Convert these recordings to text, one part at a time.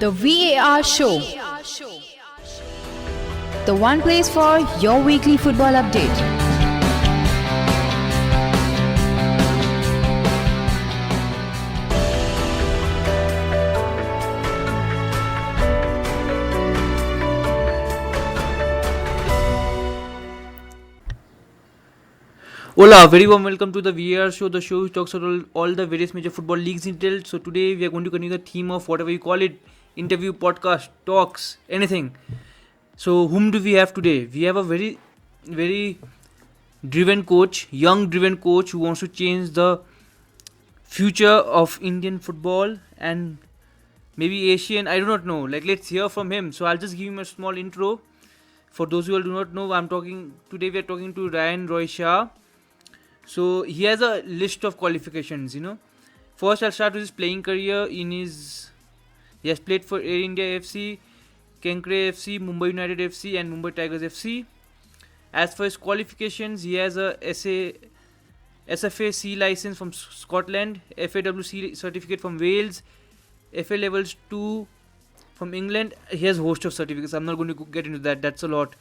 The VAR Show. The one place for your weekly football update. Hola, very warm welcome to the VAR show, the show which talks about all the various major football leagues in detail. So today we are going to continue the theme of whatever you call it, interview, podcast, talks, anything. So whom do we have today? We have a very driven coach, young driven coach who wants to change the future of Indian football and maybe Asian, I do not know. Like, let's hear from him. So I'll just give him a small intro. For those who do not know, today we are talking to Ryan Roy Shah. So he has a list of qualifications. First, I'll start with his playing career. He has played for Air India FC, Kenkre FC, Mumbai United FC, and Mumbai Tigers FC. As for his qualifications, he has a SFA C license from Scotland, FAWC certificate from Wales, FA levels 2 from England. He has a host of certificates. I'm not going to get into that. That's a lot.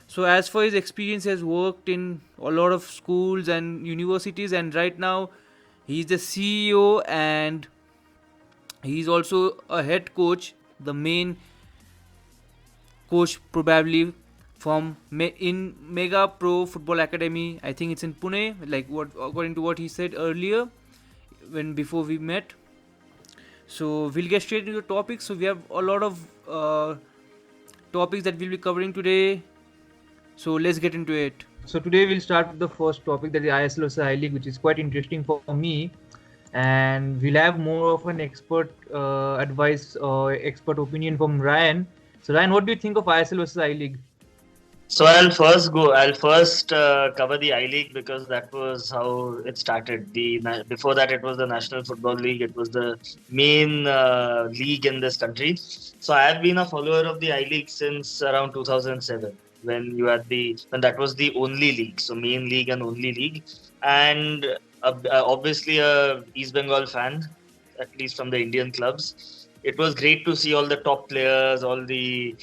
So as for his experience, he has worked in a lot of schools and universities, and right now he's the CEO and he's also a head coach, the main coach probably from in Mega Pro Football Academy. I think it's in Pune, according to what he said earlier before we met. So we'll get straight into the topics. So we have a lot of topics that we'll be covering today. So let's get into it. So today we'll start with the first topic, that is ISL vs I-League, which is quite interesting for me. And we'll have more of an expert advice or expert opinion from Ryan. So Ryan, what do you think of ISL vs I-League? So I'll first cover the I-League because that was how it started. Before that, it was the National Football League. It was the main league in this country. So I have been a follower of the I-League since around 2007, when that was the only league, so main league and only league, and obviously a East Bengal fan, at least from the Indian clubs. It was great to see all the top players, all the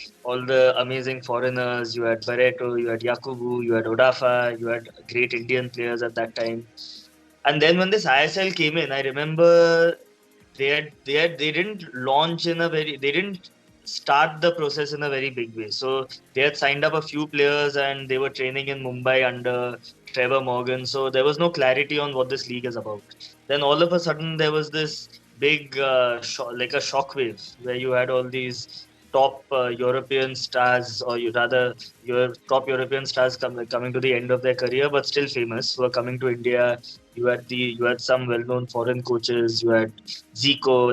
amazing foreigners. You had Barreto, you had Yakubu, you had Odafa, you had great Indian players at that time. And then when this ISL came in, I remember they didn't start the process in a very big way. So they had signed up a few players and they were training in Mumbai under Trevor Morgan. So there was no clarity on what this league is about. Then all of a sudden there was this big like a shockwave where you had all these top European stars, or your top European stars coming to the end of their career, but still famous, who are coming to India. You had some well-known foreign coaches. You had Zico,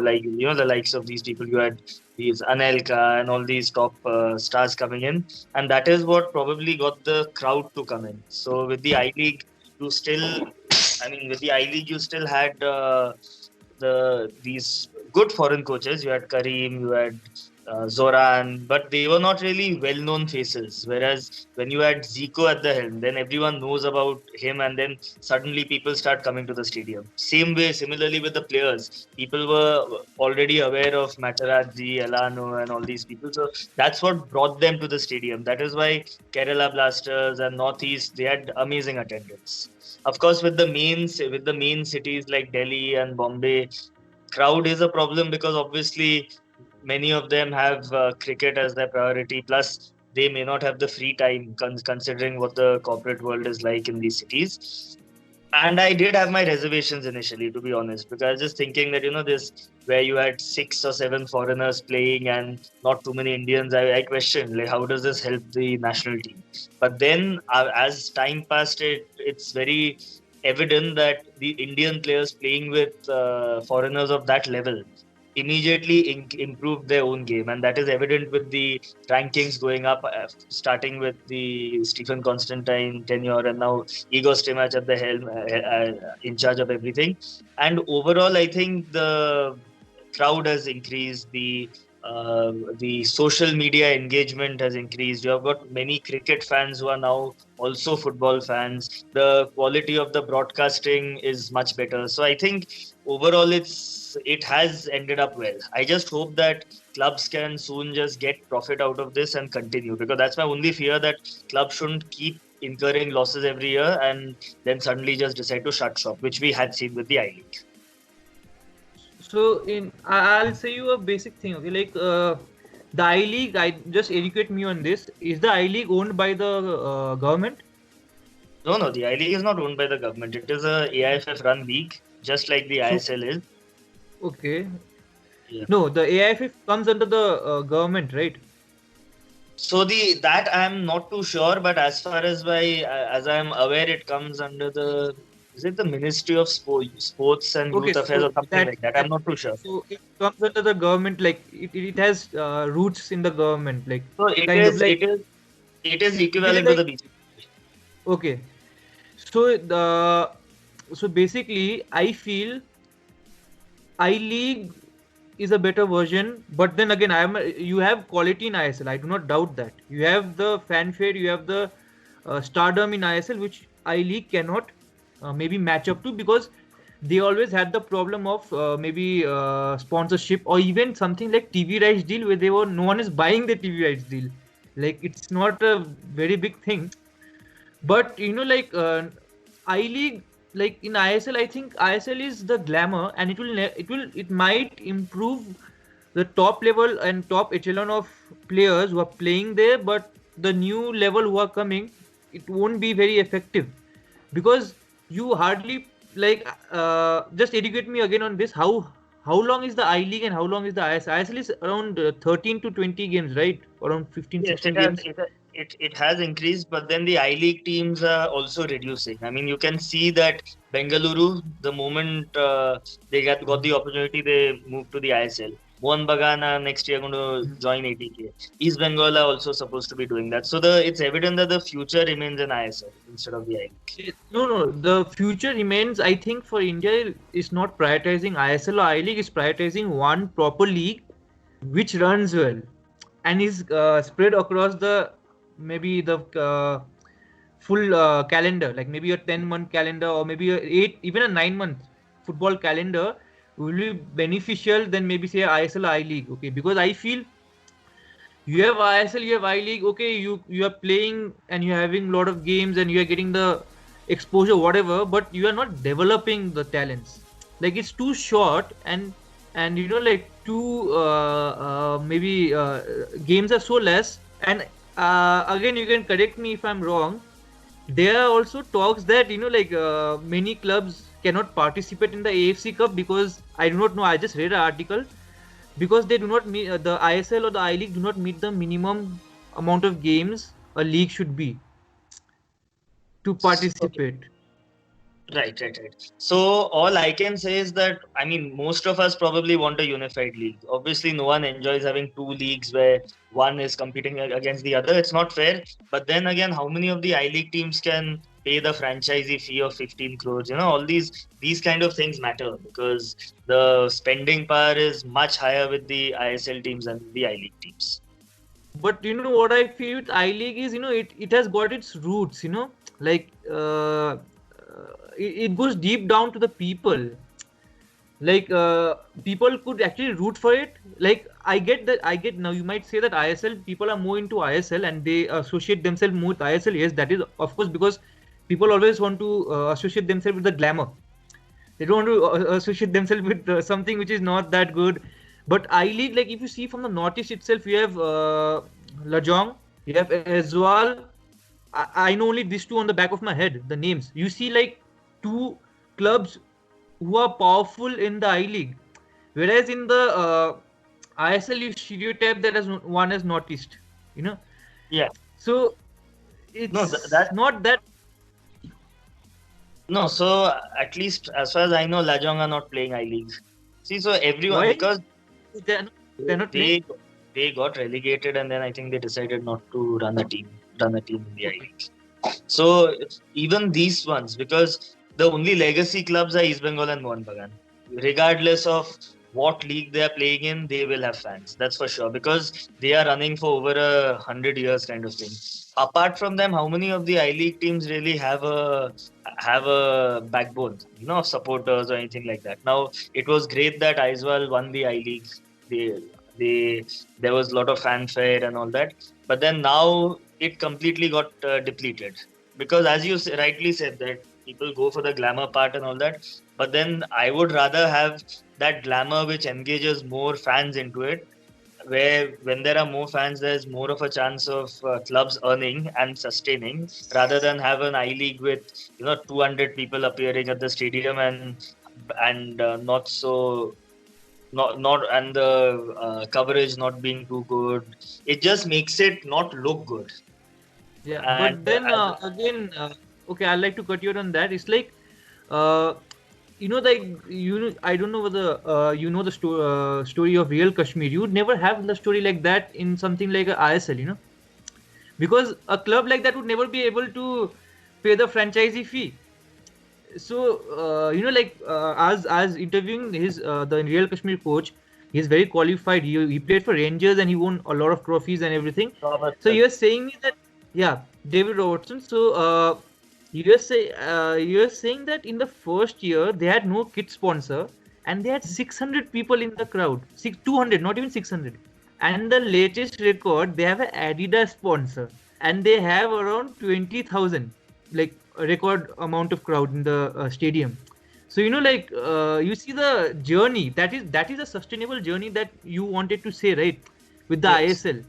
the likes of these people. You had these Anelka and all these top stars coming in, and that is what probably got the crowd to come in. So with the I-League, with the I-League, you still had these good foreign coaches. You had Karim, you had Zoran, but they were not really well-known faces. Whereas when you had Zico at the helm, then everyone knows about him, and then suddenly people start coming to the stadium. Similarly with the players, people were already aware of Materazzi, Elano, and all these people. So that's what brought them to the stadium. That is why Kerala Blasters and Northeast, they had amazing attendance. Of course, with the main cities like Delhi and Bombay, crowd is a problem because obviously many of them have cricket as their priority. Plus, they may not have the free time considering what the corporate world is like in these cities. And I did have my reservations initially, to be honest, because I was just thinking that, this where you had 6 or 7 foreigners playing and not too many Indians, I questioned, how does this help the national team? But then as time passed, it's very evident that the Indian players playing with foreigners of that level immediately improved their own game, and that is evident with the rankings going up, starting with the Stephen Constantine tenure, and now Igor Stimac at the helm, in charge of everything. And overall, I think the crowd has increased, the social media engagement has increased. You have got many cricket fans who are now also football fans. The quality of the broadcasting is much better. So I think overall it has ended up well. I just hope that clubs can soon just get profit out of this and continue. Because that's my only fear, that clubs shouldn't keep incurring losses every year and then suddenly just decide to shut shop, which we had seen with the I-League. So I'll say you a basic thing. Okay, like the I League. I just educate me on this. Is the I League owned by the government? No, the I-League is not owned by the government. It is a AIFF run league, just like the ISL is. Okay. Yeah. No, the AIFF comes under the government, right? So that I'm not too sure, but as far as I'm aware, it comes under the, is it the Ministry of Sports and Youth Affairs or something like that? I'm not too sure. So it comes under the government, like it has roots in the government, like So it is equivalent to the BCCI. Okay. So basically, I feel I League is a better version, but then again, you have quality in ISL. I do not doubt that. You have the fanfare, you have the stardom in ISL, which I League cannot maybe match up to, because they always had the problem of maybe sponsorship, or even something like TV rights deal, where no one is buying the TV rights deal. Like, it's not a very big thing. But like I League, like in ISL, I think ISL is the glamour, and it might improve the top level and top echelon of players who are playing there, but the new level who are coming, it won't be very effective, because you hardly, like just educate me again on this. How long is the I League and how long is the ISL? ISL is around 13 to 20 games, right? Around 15, Yes, 16 games. It has increased, but then the I-League teams are also reducing. I mean, you can see that Bengaluru, the moment they got the opportunity, they moved to the ISL. Mohan Bagan are next year going to join ATK. East Bengal are also supposed to be doing that. So it's evident that the future remains in ISL instead of the I-League. No, the future remains, I think, for India is not prioritizing ISL or I-League, is prioritizing one proper league which runs well and is spread across maybe the full calendar, like maybe a 10-month calendar, or maybe even a 9-month football calendar will be beneficial than maybe say ISL or I-League. Okay, because I feel you have ISL, you have I-League, okay, you are playing and you're having a lot of games and you're getting the exposure, whatever, but you are not developing the talents. Like, it's too short, and like maybe games are so less. And again, you can correct me if I'm wrong, there are also talks that like many clubs cannot participate in the AFC Cup, because I do not know, I just read an article, because they do not meet the ISL or the I-League do not meet the minimum amount of games a league should be to participate. Right. So all I can say is that, I mean, most of us probably want a unified league. Obviously, no one enjoys having two leagues where one is competing against the other. It's not fair. But then again, how many of the I-League teams can pay the franchisee fee of 15 crores? All these kind of things matter, because the spending power is much higher with the ISL teams than the I-League teams. But what I feel with I-League is, it has got its roots, like it goes deep down to the people. Like people could actually root for it. Like, I get now, you might say that ISL, people are more into ISL and they associate themselves more with ISL. Yes, that is of course, because people always want to associate themselves with the glamour. They don't want to associate themselves with something which is not that good. But I-League, like if you see from the Northeast itself, you have Lajong, you have Ezwal. I know only these two on the back of my head, the names. You see like two clubs who are powerful in the I-League, whereas in the ISL you stereotype that as one as Northeast, Yeah. So it's not that. No, so at least as far as I know, Lajong are not playing I-League. See, so everyone, Why? because they're not playing. They got relegated, and then I think they decided not to run a team in the I-League. So even these ones, because the only legacy clubs are East Bengal and Mohan Bagan. Regardless of what league they are playing in, they will have fans. That's for sure, because they are running for over 100 years, kind of thing. Apart from them, how many of the I-League teams really have a backbone, of supporters or anything like that? Now, it was great that Aizawl won the I-League. There was a lot of fanfare and all that. But then now it completely got depleted because, as you rightly said, that people go for the glamour part and all that. But then I would rather have that glamour which engages more fans into it, where when there are more fans, there's more of a chance of clubs earning and sustaining, rather than have an I League with 200 people appearing at the stadium and not so not and the coverage not being too good. It just makes it not look good. Yeah, but And then again, okay, I'd like to cut you on that. It's like, uh, I don't know whether the story of real Kashmir. You would never have the story like that in something like a ISL, because a club like that would never be able to pay the franchisee fee. So as interviewing the Real Kashmir coach, he's very qualified. He played for Rangers and he won a lot of trophies and everything. So you're saying me that, yeah, David Robertson. So you're saying that in the first year they had no kit sponsor and they had 600 people in the crowd, 200, not even 600. And the latest record, they have an Adidas sponsor and they have around 20,000, like a record amount of crowd in the stadium. So you see the journey, that is a sustainable journey that you wanted to say, right, with the Yes. ISL.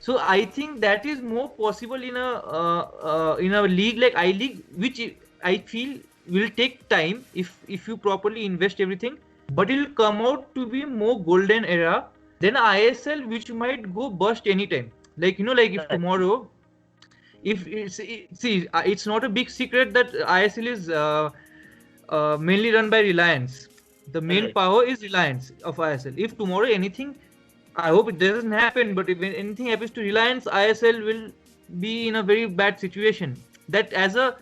So I think that is more possible in a league like I League, which I feel will take time if you properly invest everything, but it will come out to be more golden era than ISL, which might go bust anytime. Like if tomorrow, if it's not a big secret that ISL is mainly run by Reliance. The main Correct. power is Reliance of ISL. If tomorrow anything, I hope it doesn't happen, but if anything happens to Reliance, ISL will be in a very bad situation. That as a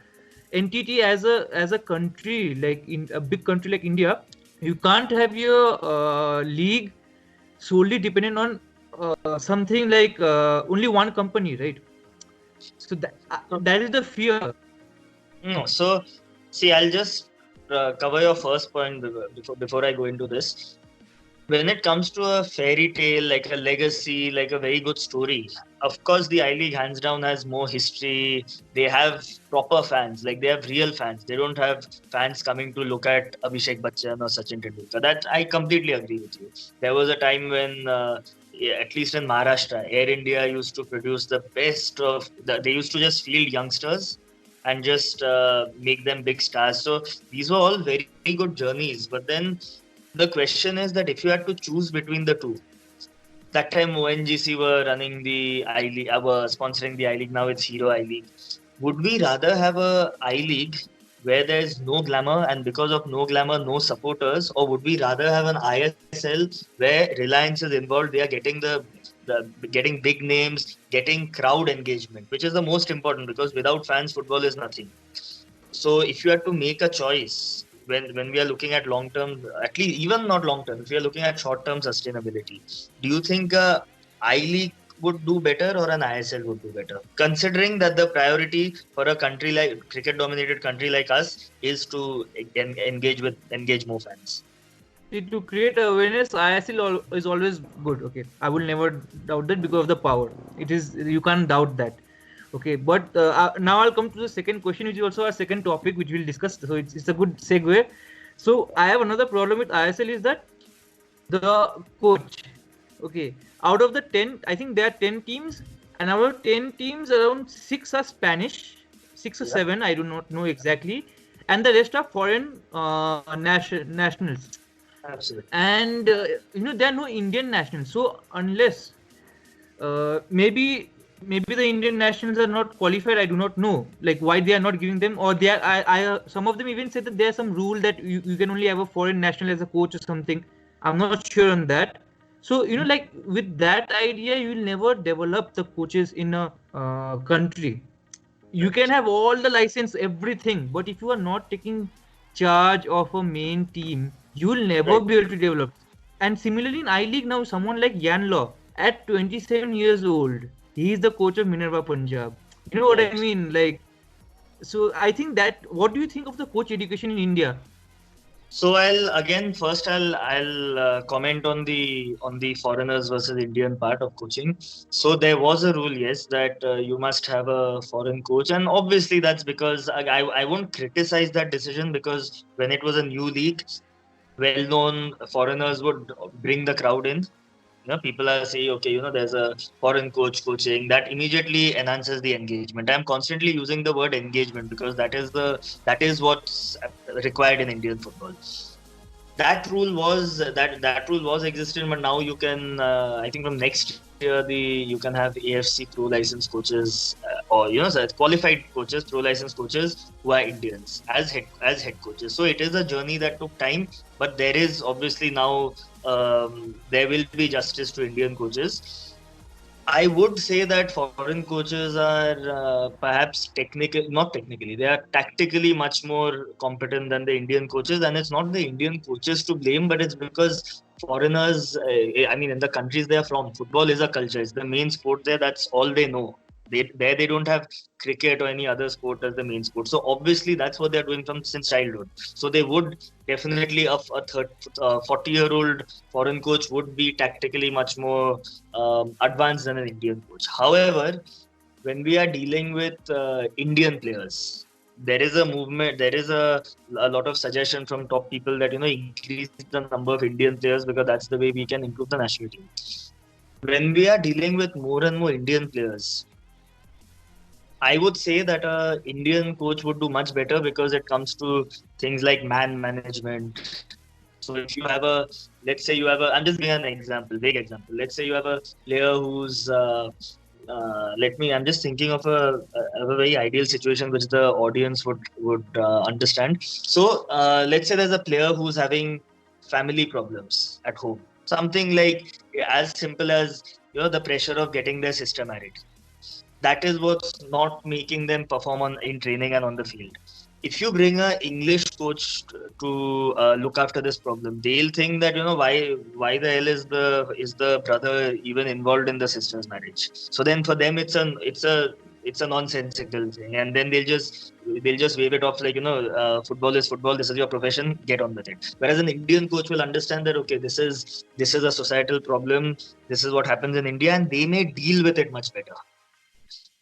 entity, as a country, like in a big country like India, you can't have your league solely dependent on something like only one company, right? So that is the fear. No, so see, I'll just cover your first point before I go into this. When it comes to a fairy tale, like a legacy, like a very good story, of course, the I League hands down has more history. They have proper fans, like they have real fans. They don't have fans coming to look at Abhishek Bachchan or Sachin Tendulkar. That I completely agree with you. There was a time when, at least in Maharashtra, Air India used to produce the best of they used to just field youngsters and just make them big stars. So these were all very, very good journeys. But then the question is that if you had to choose between the two, that time ONGC were running the I League, were sponsoring the I League. Now it's Hero I League. Would we rather have a I League where there's no glamour and because of no glamour, no supporters, or would we rather have an ISL where Reliance is involved? They are getting the getting big names, getting crowd engagement, which is the most important because without fans, football is nothing. So if you had to make a choice when we are looking at long term, at least even not long term, if we are looking at short term sustainability, do you think I League would do better or an ISL would do better? Considering that the priority for a country like cricket dominated country like us is to engage more fans. To create awareness, ISL is always good. Okay, I will never doubt that because of the power. It is, you can't doubt that. Okay, but now I'll come to the second question, which is also our second topic, which we'll discuss. So it's a good segue. So I have another problem with ISL is that the coach. Okay, out of the 10, I think there are 10 teams, and out of 10 teams, around 6 are Spanish, 6 or Yeah. 7, I do not know exactly, and the rest are foreign nationals. Absolutely. And there are no Indian nationals. So unless maybe the Indian nationals are not qualified, I do not know like why they are not giving them, or they are I some of them even said that there's some rule that you can only have a foreign national as a coach or something. I'm not sure on that. So like with that idea, you will never develop the coaches in a country. You can have all the license, everything, but if you are not taking charge of a main team, you will never Right. be able to develop. And similarly in I League now, someone like Yan Law at 27 years old, he is the coach of Minerva Punjab. You know what I Right. mean? Like, so I think that. What do you think of the coach education in India? So I'll comment on the foreigners versus Indian part of coaching. So there was a rule, yes, that you must have a foreign coach, and obviously that's because I won't criticize that decision, because when it was a new league, well-known foreigners would bring the crowd in. People are saying, okay, there's a foreign coach coaching, that immediately enhances the engagement. I'm constantly using the word engagement because that is what's required in Indian football. That rule was existing, but now you can, I think from next year, you can have AFC pro license coaches, or so qualified coaches, pro license coaches who are Indians as head coaches. So it is a journey that took time, but there is obviously now, there will be justice to Indian coaches. I would say that foreign coaches are, perhaps not technically, they are tactically much more competent than the Indian coaches. And it's not the Indian coaches to blame, but it's because foreigners, I mean, in the countries they are from, football is a culture. It's the main sport there. That's all they know. They don't have cricket or any other sport as the main sport. So obviously that's what they're doing from since childhood. So they would definitely, a 40-year-old foreign coach would be tactically much more advanced than an Indian coach. However, when we are dealing with Indian players, there is a movement, there is a lot of suggestion from top people that increase the number of Indian players, because that's the way we can improve the national team. When we are dealing with more and more Indian players, I would say that a Indian coach would do much better, because it comes to things like man management. So if you have let's say you have I'm just giving an example, vague example. Let's say you have a player who's, I'm just thinking of a very ideal situation which the audience would understand. So let's say there's a player who's having family problems at home. Something like as simple as the pressure of getting their sister married. That is what's not making them perform in training and on the field. If you bring a English coach to look after this problem, they'll think that why the hell is the brother even involved in the sister's marriage. So then for them it's a nonsensical thing, and then they'll just wave it off like, football is football, this is your profession, get on with it. Whereas an Indian coach will understand that, okay, this is a societal problem, this is what happens in India, and they may deal with it much better.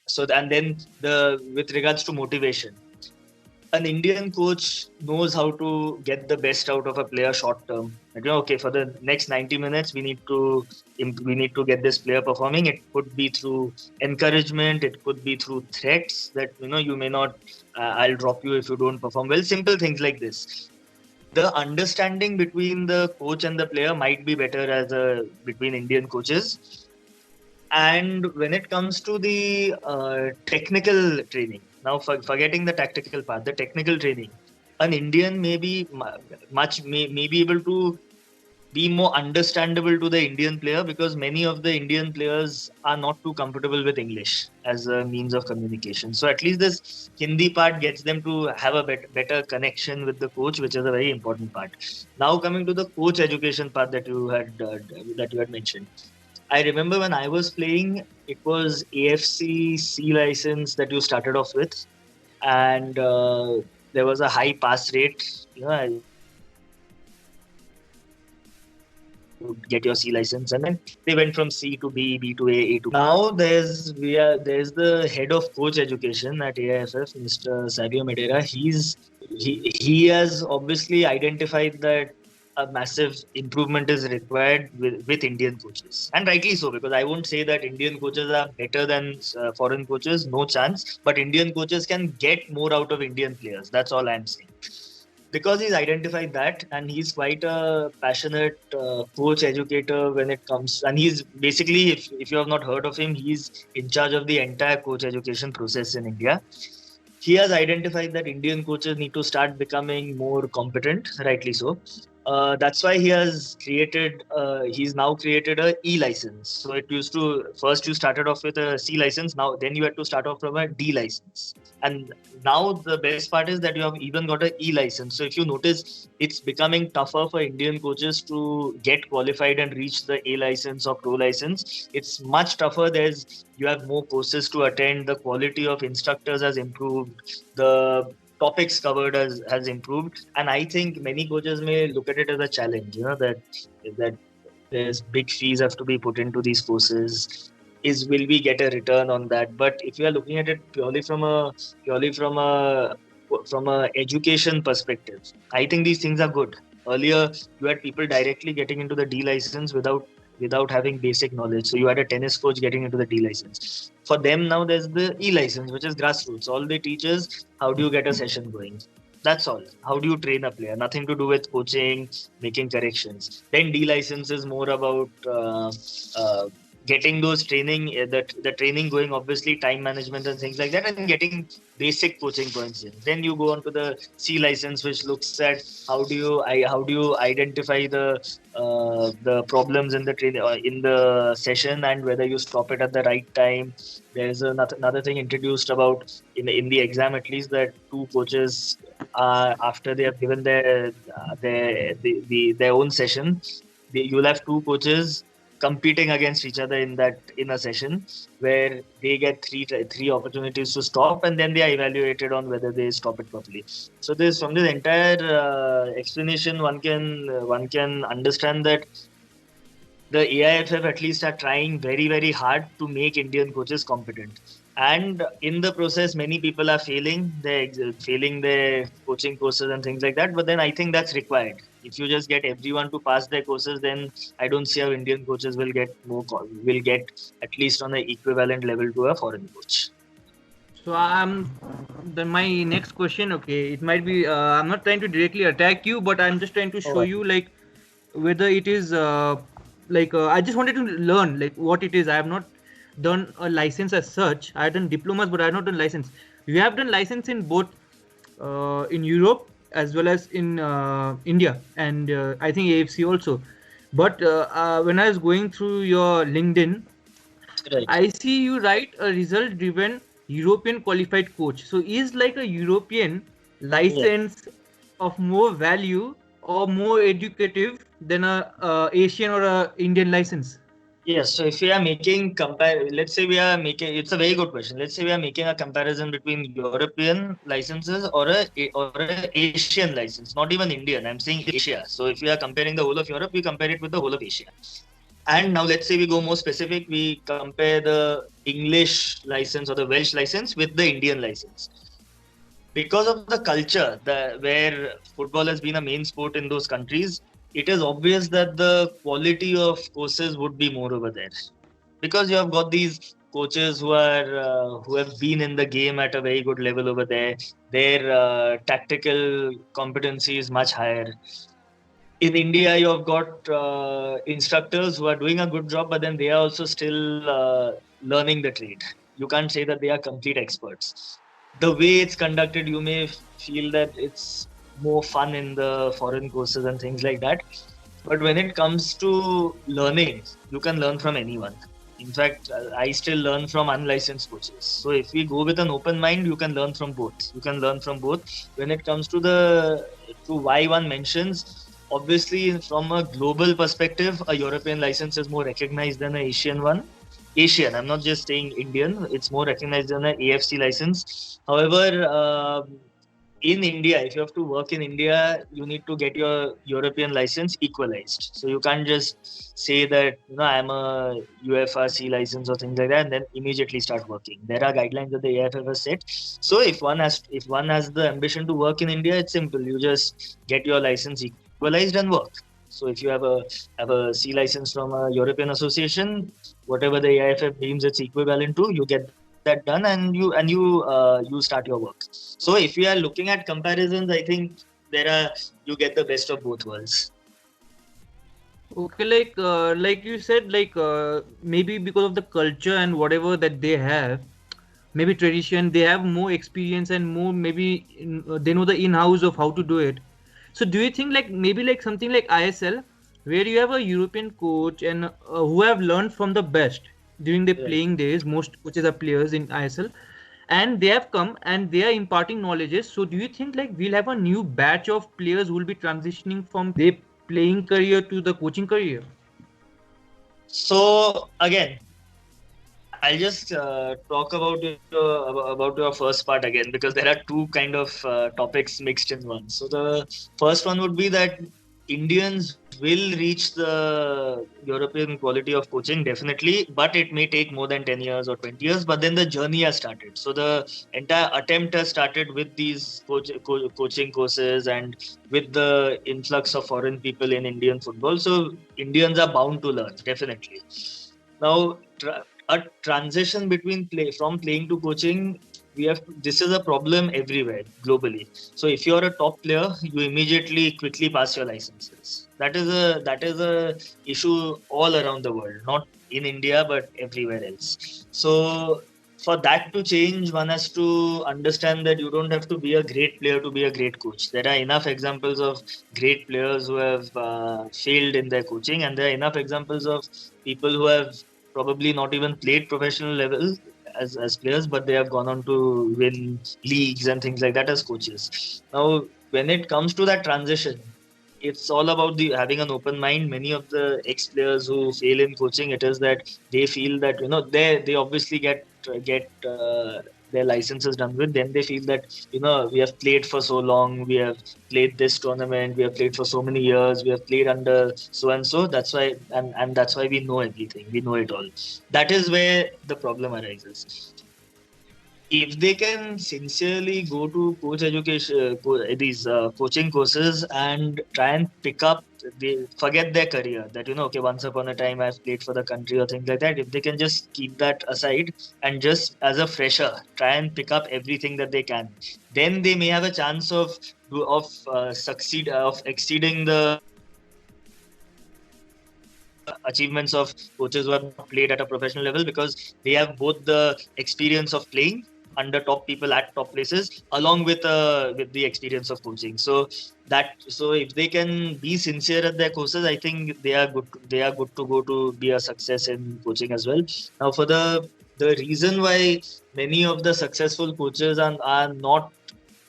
So and then with regards to motivation, an Indian coach knows how to get the best out of a player short term. Like, okay, for the next 90 minutes, we need to get this player performing. It could be through encouragement. It could be through threats that you may not. I'll drop you if you don't perform well. Simple things like this. The understanding between the coach and the player might be better between Indian coaches. And when it comes to the technical training, now forgetting the tactical part, the technical training, an Indian may be may be able to be more understandable to the Indian player, because many of the Indian players are not too comfortable with English as a means of communication. So at least this Hindi part gets them to have a better connection with the coach, which is a very important part. Now coming to the coach education part that you had mentioned. I remember when I was playing, it was AFC C license that you started off with, and there was a high pass rate. I would get your C license, and then they went from C to B, B to A to. Now there's the head of coach education at AIFF, Mr. Savio Medera. He has obviously identified that a massive improvement is required with Indian coaches, and rightly so, because I won't say that Indian coaches are better than foreign coaches, no chance, but Indian coaches can get more out of Indian players. That's all I'm saying. Because he's identified that, and he's quite a passionate coach educator when it comes, and he's basically, if you have not heard of him, he's in charge of the entire coach education process in India. He has identified that Indian coaches need to start becoming more competent, rightly so. That's why he's now created a E license. So it used to, first you started off with a C license, now then you had to start off from a D license. And now the best part is that you have even got a E license. So if you notice, it's becoming tougher for Indian coaches to get qualified and reach the A license or pro license. It's much tougher. You have more courses to attend. The quality of instructors has improved. The topics covered has improved, and I think many coaches may look at it as a challenge. That there's big fees have to be put into these courses. Will we get a return on that? But if you are looking at it purely from a education perspective, I think these things are good. Earlier, you had people directly getting into the D license without having basic knowledge. So you had a tennis coach getting into the D license. For them now, there's the E license, which is grassroots. All they teach is how do you get a session going. That's all. How do you train a player? Nothing to do with coaching, making corrections. Then D license is more about getting those training, the training going, obviously time management and things like that, and getting basic coaching points in. Then you go on to the C license, which looks at how do you identify the problems in the training in the session, and whether you stop it at the right time. There's another thing introduced about in the exam, at least, that two coaches after they have given their own session, you'll have two coaches competing against each other in a session where they get three opportunities to stop, and then they are evaluated on whether they stop it properly. So this from this entire explanation, one can understand that the AIFF at least are trying very, very hard to make Indian coaches competent. And in the process, many people are failing their coaching courses and things like that. But then I think that's required. If you just get everyone to pass their courses, then I don't see how Indian coaches will get at least on the equivalent level to a foreign coach. So then my next question, okay, it might be I'm not trying to directly attack you, but I'm just trying to show you like whether it is I just wanted to learn like what it is. I have not done a license as such. I have done diplomas, but I have not done license. You have done license in both in Europe as well as in India, and I think AFC also. But when I was going through your LinkedIn, Right. I see you write a result-driven European qualified coach. So is like a European license of more value or more educative than a Asian or a Indian license? Yes, so if we are making let's say we are making, it's a very good question. Let's say we are making a comparison between European licenses or a Asian license, not even Indian. I'm saying Asia. So if we are comparing the whole of Europe, we compare it with the whole of Asia. And now let's say we go more specific. We compare the English license or the Welsh license with the Indian license. Because of the culture where football has been a main sport in those countries, it is obvious that the quality of courses would be more over there, because you have got these coaches who have been in the game at a very good level over there. Their tactical competency is much higher. In India, you have got instructors who are doing a good job, but then they are also still learning the trade. You can't say that they are complete experts. The way it's conducted, you may feel that it's more fun in the foreign courses and things like that. But when it comes to learning, you can learn from anyone. In fact, I still learn from unlicensed coaches. So if we go with an open mind, you can learn from both. When it comes to why one mentions, obviously from a global perspective, a European license is more recognized than an Asian one. Asian, I'm not just saying Indian, it's more recognized than an AFC license. However, in India, if you have to work in India, you need to get your European license equalized. So you can't just say that I'm a UFRC license or things like that and then immediately start working. There are guidelines that the AIFF has set. So if one has the ambition to work in India, it's simple. You just get your license equalized and work. So if you have a C license from a European association, whatever the AIFF deems it's equivalent to, you get that done and you start your work. So if we are looking at comparisons, I think you get the best of both worlds. Okay, like you said, maybe because of the culture and whatever that they have, maybe tradition, they have more experience and more maybe they know the in-house of how to do it. So do you think maybe something like ISL, where you have a European coach and who have learned from the best during their playing days? Most coaches are players in ISL, and they have come and they are imparting knowledges. So do you think we'll have a new batch of players who will be transitioning from their playing career to the coaching career? So again, I'll just talk about your first part again, because there are two kind of topics mixed in one. So the first one would be that Indians will reach the European quality of coaching definitely, but it may take more than 10 years or 20 years. But then the journey has started. So the entire attempt has started with these coaching courses and with the influx of foreign people in Indian football. So Indians are bound to learn definitely. Now, a transition between from playing to coaching, this is a problem everywhere globally. So if you're a top player, you immediately quickly pass your licenses. That is a issue all around the world, not in India but everywhere else. So for that to change, one has to understand that you don't have to be a great player to be a great coach. There are enough examples of great players who have failed in their coaching, and there are enough examples of people who have probably not even played professional level as players, but they have gone on to win leagues and things like that as coaches. Now, when it comes to that transition, it's all about the having an open mind. Many of the ex players who fail in coaching, it is that they feel that they obviously get their licenses done with. Then they feel that we have played for so long, we have played this tournament, we have played for so many years, we have played under so and so. That's why, and that's why we know everything, we know it all. That is where the problem arises. If they can sincerely go to coach education, these coaching courses, and try and pick up, they forget their career, that okay, once upon a time I've played for the country or things like that. If they can just keep that aside and just as a fresher try and pick up everything that they can, then they may have a chance of exceeding the achievements of coaches who have not played at a professional level, because they have both the experience of playing under top people at top places along with the experience of coaching. So if they can be sincere at their courses, I think they are good to go to be a success in coaching as well. Now, for the reason why many of the successful coaches are not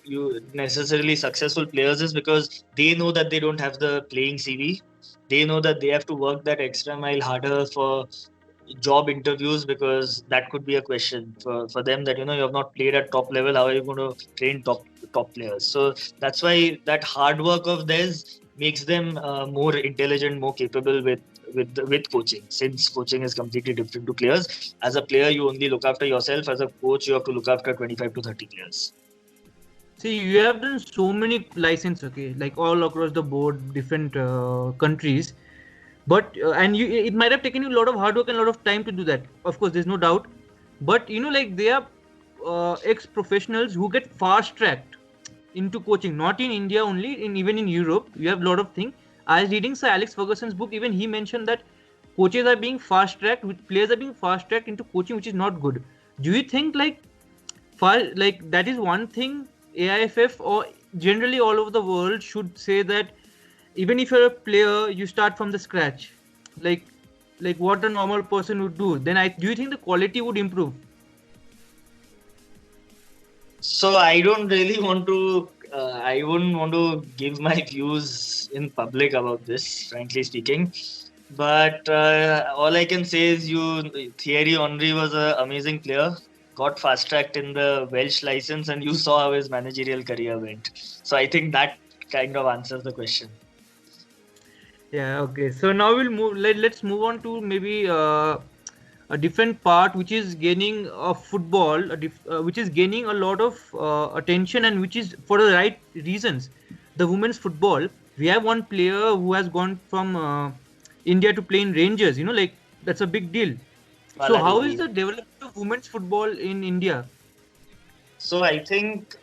you necessarily successful players is because they know that they don't have the playing CV. They know that they have to work that extra mile harder for job interviews, because that could be a question for them, that you have not played at top level, how are you going to train top players? So that's why that hard work of theirs makes them more intelligent, more capable with coaching, since coaching is completely different to players. As a player, you only look after yourself. As a coach, you have to look after 25 to 30 players. See, you have done so many license, okay, like all across the board, different countries, but and it might have taken you a lot of hard work and a lot of time to do that. Of course, there's no doubt, but like they are ex-professionals who get fast-tracked into coaching, not in India only, even in Europe. You have a lot of things. I was reading Sir Alex Ferguson's book. Even he mentioned that coaches are being fast-tracked, players are being fast-tracked into coaching, which is not good. Do you think like that is one thing AIFF or generally all over the world should say, that even if you're a player, you start from the scratch, like what a normal person would do? Then do you think the quality would improve? So I don't really want to. I wouldn't want to give my views in public about this, frankly speaking. But all I can say is, Thierry Henry was an amazing player. Got fast tracked in the Welsh license, and you saw how his managerial career went. So I think that kind of answers the question. Yeah. Okay. So now we'll move. Let's move on to maybe a different part, which is gaining football, which is gaining a lot of attention, and which is for the right reasons. The women's football. We have one player who has gone from India to play in Rangers. That's a big deal. So how is the development of women's football in India? So I think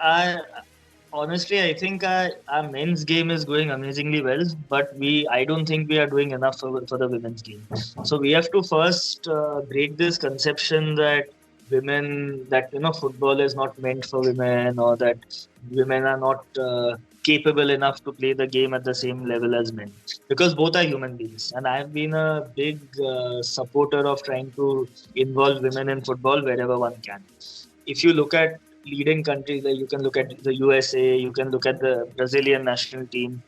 honestly, I think our men's game is going amazingly well, but I don't think we are doing enough for the women's game. So we have to first break this conception that football is not meant for women, or that women are not capable enough to play the game at the same level as men, because both are human beings. And I've been a big supporter of trying to involve women in football wherever one can. If you look at leading countries, like you can look at the USA, you can look at the Brazilian national team.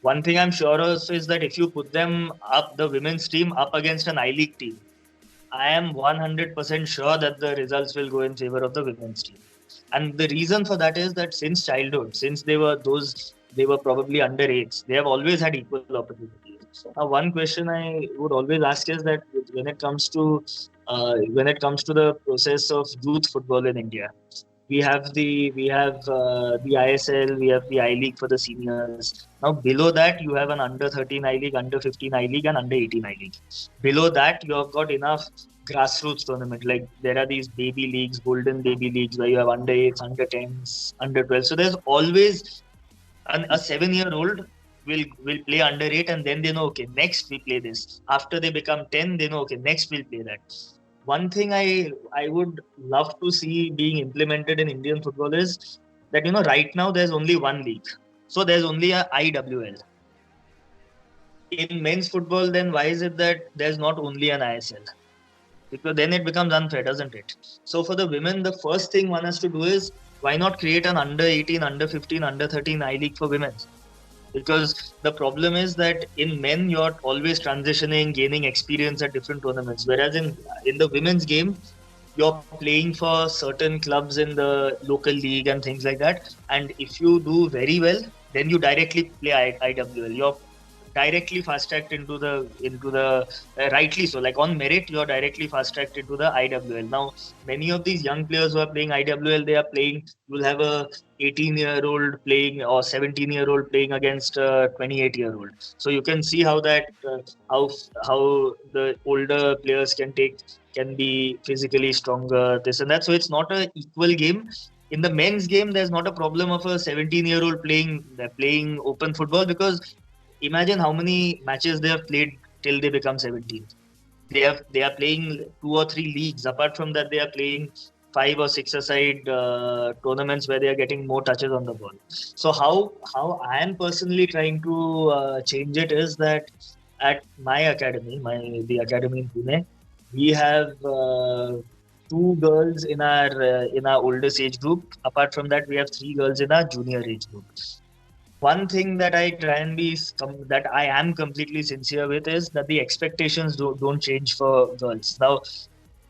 One thing I'm sure of is that if you put the women's team up against an I-League team, I am 100% sure that the results will go in favor of the women's team. And the reason for that is that since childhood, since they were probably underage, they have always had equal opportunities. Now, one question I would always ask is that when it comes to the process of youth football in India, we have the ISL, we have the I League for the seniors. Now below that you have an under 13 I League, under 15 I League, and under 18 I League. Below that you have got enough grassroots tournament. Like there are these baby leagues, golden baby leagues, where you have under 8s, under 10s, under 12. So there's always a 7-year-old will play under 8, and then they know, okay, next we play this. After they become 10, they know, okay, next we'll play that. One thing I would love to see being implemented in Indian football is that, right now there's only one league, so there's only a IWL. In men's football, then why is it that there's not only an ISL? Because then it becomes unfair, doesn't it? So for the women, the first thing one has to do is, why not create an under 18, under 15, under 13 I League for women? Because the problem is that in men you're always transitioning, gaining experience at different tournaments, whereas in the women's game you're playing for certain clubs in the local league and things like that, and if you do very well, then you directly play IWL. You're directly fast tracked into the rightly so, like on merit you're directly fast tracked into the IWL. Now many of these young players who are playing IWL, they are playing, you'll have a 18-year-old playing or 17-year-old playing against a 28-year-old. So you can see how that how the older players can be physically stronger, this and that. So it's not a equal game. In the men's game, there's not a problem of a 17-year-old playing open football, because imagine how many matches they have played till they become 17. They are playing 2 or 3 leagues. Apart from that, they are playing 5 or 6 aside tournaments where they are getting more touches on the ball. So how I am personally trying to change it is that at my academy, the academy in Pune, we have 2 girls in our oldest age group. Apart from that, we have 3 girls in our junior age group. One thing that I try and that I am completely sincere with is that the expectations don't change for girls. Now,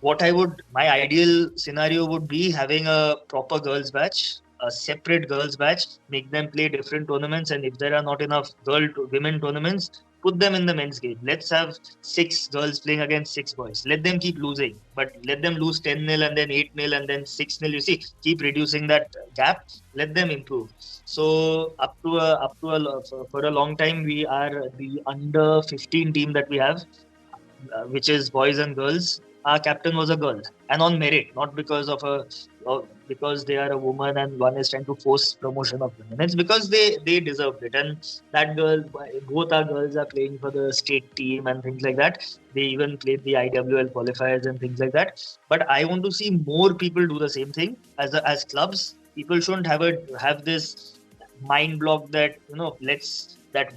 my ideal scenario would be having a proper girls batch, a separate girls batch, make them play different tournaments, and if there are not enough women tournaments, put them in the men's game. Let's have 6 girls playing against 6 boys. Let them keep losing, but let them lose 10-0 and then 8-0 and then 6-0. You see, keep reducing that gap. Let them improve. So for a long time, we are the under 15 team that we have, which is boys and girls. Our captain was a girl, and on merit, not because because they are a woman and one is trying to force promotion of women. It's because they deserved it, and that girl, both our girls are playing for the state team and things like that. They even played the IWL qualifiers and things like that. But I want to see more people do the same thing as clubs. People shouldn't have this mind block that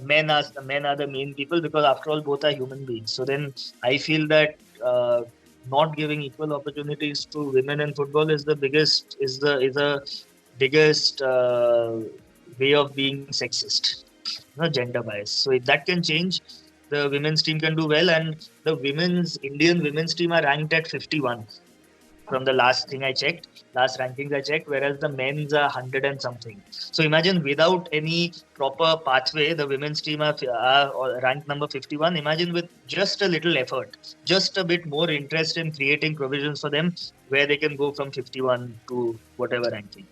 men are the main people, because after all both are human beings. So then I feel that not giving equal opportunities to women in football is the biggest way of being sexist, gender bias. So if that can change, the women's team can do well, and the Indian women's team are ranked at 51 from the last rankings I checked, whereas the men's are 100 and something. So imagine, without any proper pathway, the women's team are ranked number 51. Imagine with just a little effort, just a bit more interest in creating provisions for them, where they can go from 51 to whatever ranking.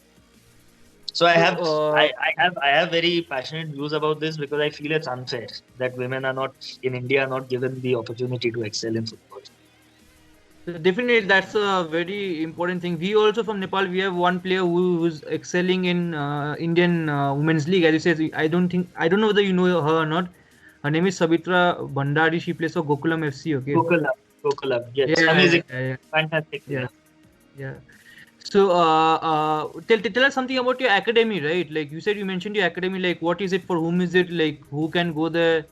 So I have very passionate views about this, because I feel it's unfair that women in India are not given the opportunity to excel in football. Definitely, that's a very important thing. We also from Nepal, we have one player who's excelling in Indian Women's League. As you said, I don't know whether you know her or not. Her name is Sabitra Bhandari. She plays for Gokulam FC. Okay. Gokulam. Yes. Yeah, amazing. Yeah. Fantastic. Yeah. So, tell us something about your academy, right? Like you mentioned your academy. Like, what is it? For whom is it? Like, who can go there?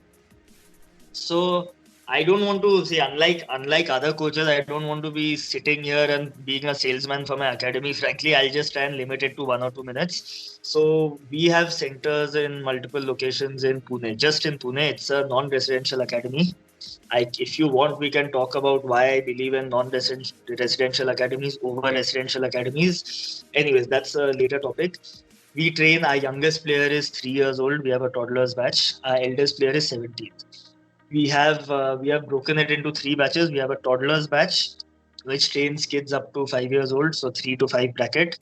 So, I don't want to say, unlike other coaches, I don't want to be sitting here and being a salesman for my academy. Frankly, I'll just try and limit it to 1 or 2 minutes. So we have centers in multiple locations in Pune. Just in Pune, it's a non-residential academy. if you want, we can talk about why I believe in non-residential academies over residential academies. Anyways, that's a later topic. We train, our youngest player is 3 years old. We have a toddlers batch. Our eldest player is 17th. We have broken it into 3 batches. We have a toddlers batch, which trains kids up to 5 years old, so 3 to 5 bracket.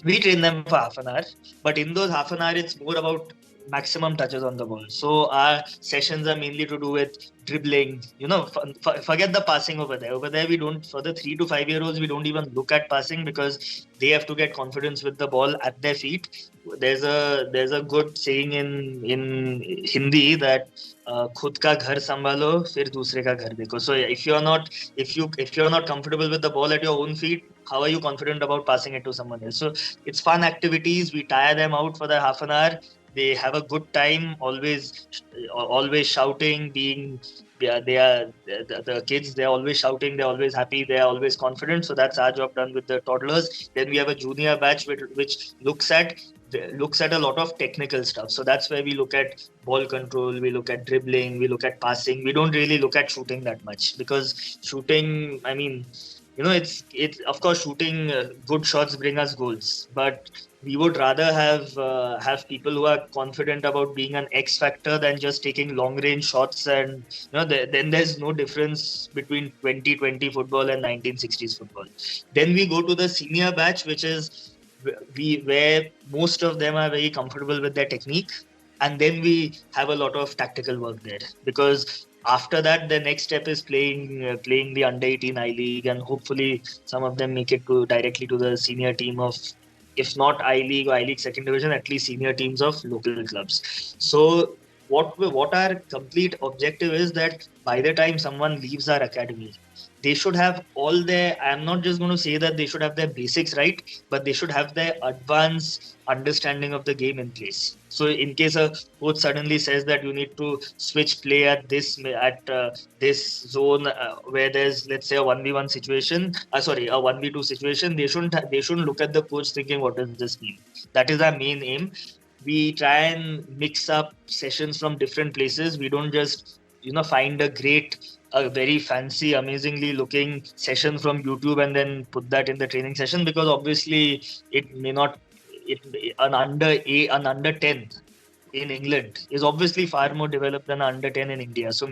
We train them for half an hour, but in those half an hour, it's more about maximum touches on the ball. So our sessions are mainly to do with dribbling. Forget the passing over there. Over there, we don't, for the 3 to 5 year olds, we don't even look at passing because they have to get confidence with the ball at their feet. There's a good saying in Hindi that खुद का घर संभालो फिर दूसरे का घर देखो. So if you're not comfortable with the ball at your own feet, how are you confident about passing it to someone else? So it's fun activities. We tire them out for the half an hour. They have a good time, always shouting, the kids, they're always shouting, they're always happy, they're always confident. So that's our job done with the toddlers. Then we have a junior batch which looks at a lot of technical stuff. So that's where we look at ball control, we look at dribbling, we look at passing. We don't really look at shooting that much because shooting, I mean, it's of course shooting good shots bring us goals, but we would rather have people who are confident about being an X factor than just taking long range shots. And then there's no difference between 2020 football and 1960s football. Then we go to the senior batch, which is where most of them are very comfortable with their technique, and then we have a lot of tactical work there, because after that the next step is playing the under 18 I League, and hopefully some of them make it directly to the senior team of, if not I League or I League second division, at least senior teams of local clubs. So what our complete objective is that by the time someone leaves our academy, they should have all their, I'm not just going to say that they should have their basics right, but they should have their advanced understanding of the game in place. So in case a coach suddenly says that you need to switch play at this zone where there's, let's say, a 1v1 situation, a 1v2 situation, they shouldn't look at the coach thinking, what does this mean? That is our main aim. We try and mix up sessions from different places. We don't just find a very fancy, amazingly looking session from YouTube and then put that in the training session, because obviously it may not. An under 10 in England is obviously far more developed than an under 10 in India. So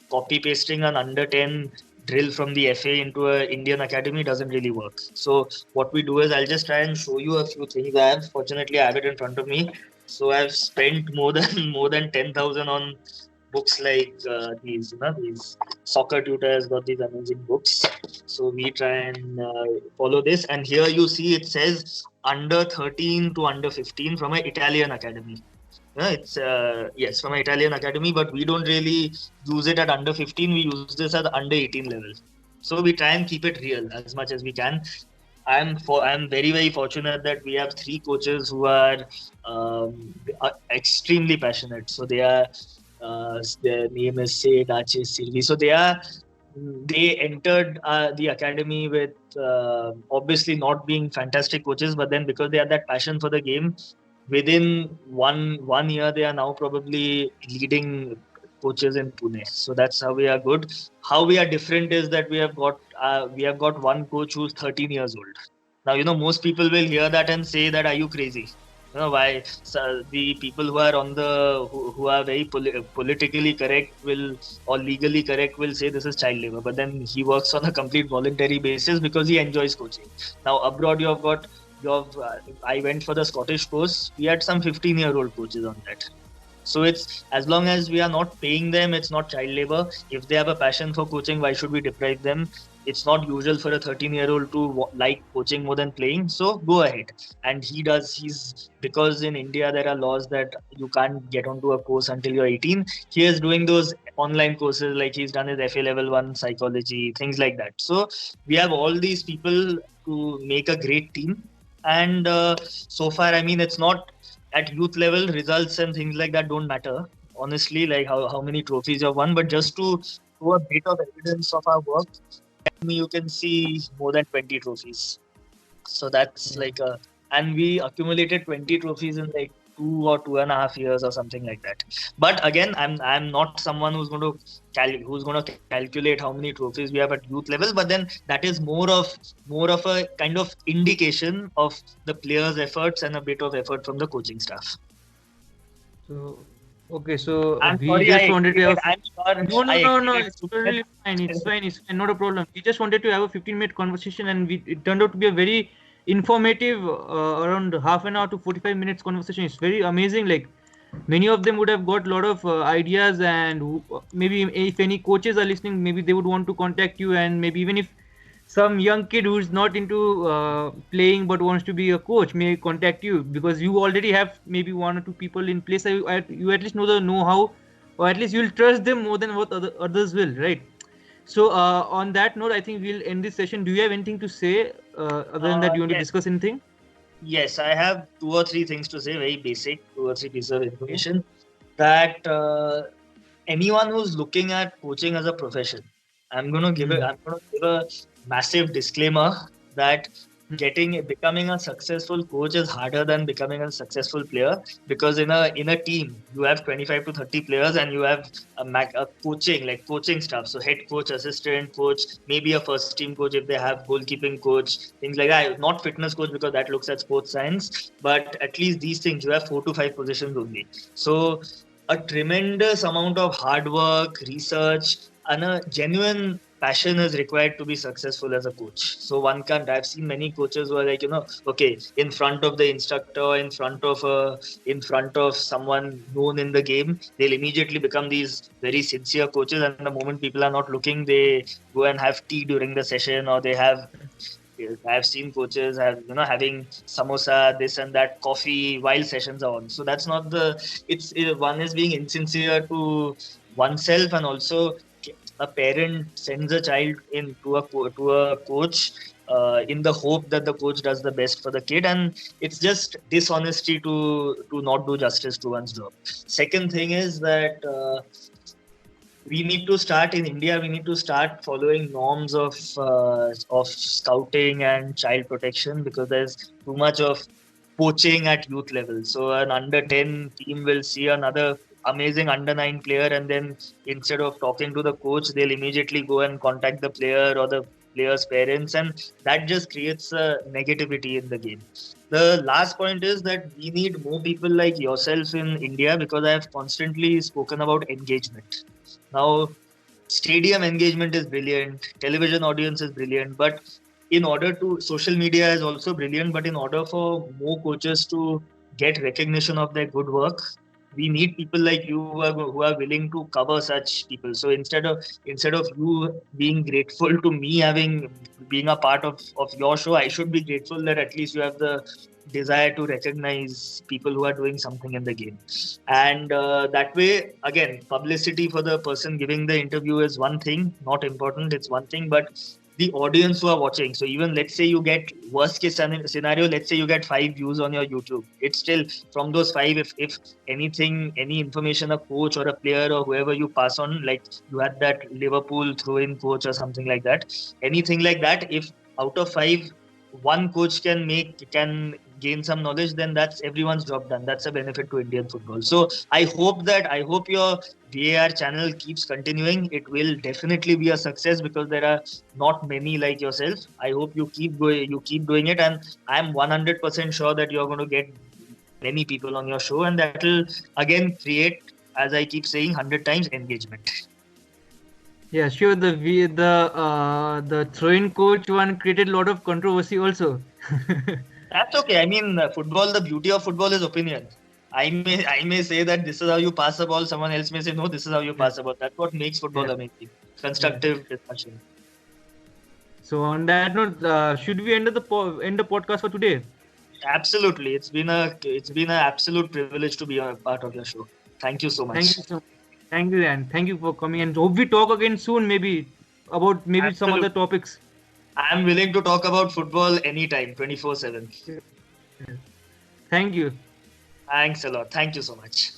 copy pasting an under 10 drill from the FA into an Indian academy doesn't really work. So what we do is, I'll just try and show you a few things. Fortunately, I have it in front of me. So I've spent more than 10,000 on books like these Soccer Tutor has got these amazing books. So we try and follow this, and here you see it says under 13 to under 15 from an Italian academy. It's from an Italian academy, but we don't really use it at under 15. We use this at the under 18 level. So we try and keep it real as much as we can. I'm very, very fortunate that we have 3 coaches who are extremely passionate. So they are, their name is Sid, Ache, Sirvi. So they entered the academy with obviously not being fantastic coaches, but then because they had that passion for the game, within one year they are now probably leading coaches in Pune. So that's how we are good. How we are different is that we have got one coach who's 13 years old. Now most people will hear that and say that, are you crazy? Why? So the people who are who are very politically correct or legally correct will say this is child labor, but then he works on a complete voluntary basis because he enjoys coaching. Now abroad I went for the Scottish course. We had some 15-year-old coaches on that. So it's, as long as we are not paying them, it's not child labor. If they have a passion for coaching, why should we deprive them? It's not usual for a 13-year-old to like coaching more than playing. So go ahead. And because in India there are laws that you can't get onto a course until you're 18. He is doing those online courses, like he's done his FA level 1 psychology, things like that. So we have all these people to make a great team. And so far, it's not at youth level, results and things like that don't matter, honestly, like how many trophies you've won, but just to show a bit of evidence of our work, you can see more than 20 trophies. So that's and we accumulated 20 trophies in like 2 or 2.5 years or something like that. But again, I'm not someone who's going to calculate how many trophies we have at youth level. But then that is more of a kind of indication of the players' efforts and a bit of effort from the coaching staff. So, okay, so I'm we sorry, just wanted to have. I'm sure No, no, I no, no. exceeded It's 2 totally minutes. fine. It's fine. It's fine. Not a problem. We just wanted to have a 15-minute conversation, and it turned out to be a very informative, around half an hour to 45 minutes conversation. It's very amazing. Like many of them would have got a lot of ideas, and maybe if any coaches are listening, maybe they would want to contact you, and maybe even if some young kid who's not into playing but wants to be a coach may contact you, because you already have maybe one or two people in place. You at least know the know-how, or at least you'll trust them more than what others will, right? So on that note, I think we'll end this session. Do you have anything to say, other than that you want to Yes, discuss anything? yes, I have 2 or 3 things to say, very basic, 2 or 3 pieces of information that anyone who's looking at coaching as a profession, I'm gonna give a massive disclaimer that becoming a successful coach is harder than becoming a successful player, because in a team you have 25 to 30 players, and you have a coaching staff, so head coach, assistant coach, maybe a first team coach if they have, goalkeeping coach, things like that. Not fitness coach, because that looks at sports science, but at least these things you have 4 to 5 positions only. So a tremendous amount of hard work, research, and a genuine passion is required to be successful as a coach. So one can't. I've seen many coaches who are like, okay, in front of the instructor, in front of someone known in the game, they'll immediately become these very sincere coaches. And the moment people are not looking, they go and have tea during the session, or they have. I've seen coaches having samosa, this and that, coffee while sessions are on. So that's not one is being insincere to oneself, and also a parent sends a child in to a coach in the hope that the coach does the best for the kid, and it's just dishonesty to not do justice to one's job. Second thing is that we need to start in India. We need to start following norms of scouting and child protection, because there's too much of poaching at youth level. So an under 10 team will see another amazing under 9 player, and then instead of talking to the coach, they'll immediately go and contact the player or the player's parents, and that just creates a negativity in the game. The last point is that we need more people like yourself in India, because I have constantly spoken about engagement. Now, stadium engagement is brilliant, television audience is brilliant, but social media is also brilliant, but in order for more coaches to get recognition of their good work, we need people like you who are willing to cover such people. So instead of you being grateful to me having being a part of your show, I should be grateful that at least you have the desire to recognize people who are doing something in the game. And that way, again, publicity for the person giving the interview is one thing, not important, it's one thing, but the audience who are watching. So even let's say you get worst case scenario, let's say you get 5 views on your YouTube. It's still from those 5, if anything, any information a coach or a player or whoever you pass on, like you had that Liverpool throw-in coach or something like that, anything like that, if out of 5, one coach can gain some knowledge, then that's everyone's job done. That's a benefit to Indian football. So I hope your VAR channel keeps continuing. It will definitely be a success, because there are not many like yourself. I hope you keep doing it, and I'm 100% sure that you're going to get many people on your show, and that will again create, as I keep saying 100 times, engagement. Yeah, sure. The throw-in coach one created a lot of controversy also. That's okay. I mean, football. The beauty of football is opinion. I may say that this is how you pass the ball. Someone else may say no, this is how you pass the ball. That's what makes football Yeah. amazing. Constructive discussion. So on that note, should we end the podcast for today? Absolutely, it's been an absolute privilege to be a part of your show. Thank you so much. Thank you so Thank you, and thank you for coming. And hope we talk again soon, maybe about some other Absolutely. topics. I'm willing to talk about football anytime, 24/7. Thank you. Thanks a lot. Thank you so much.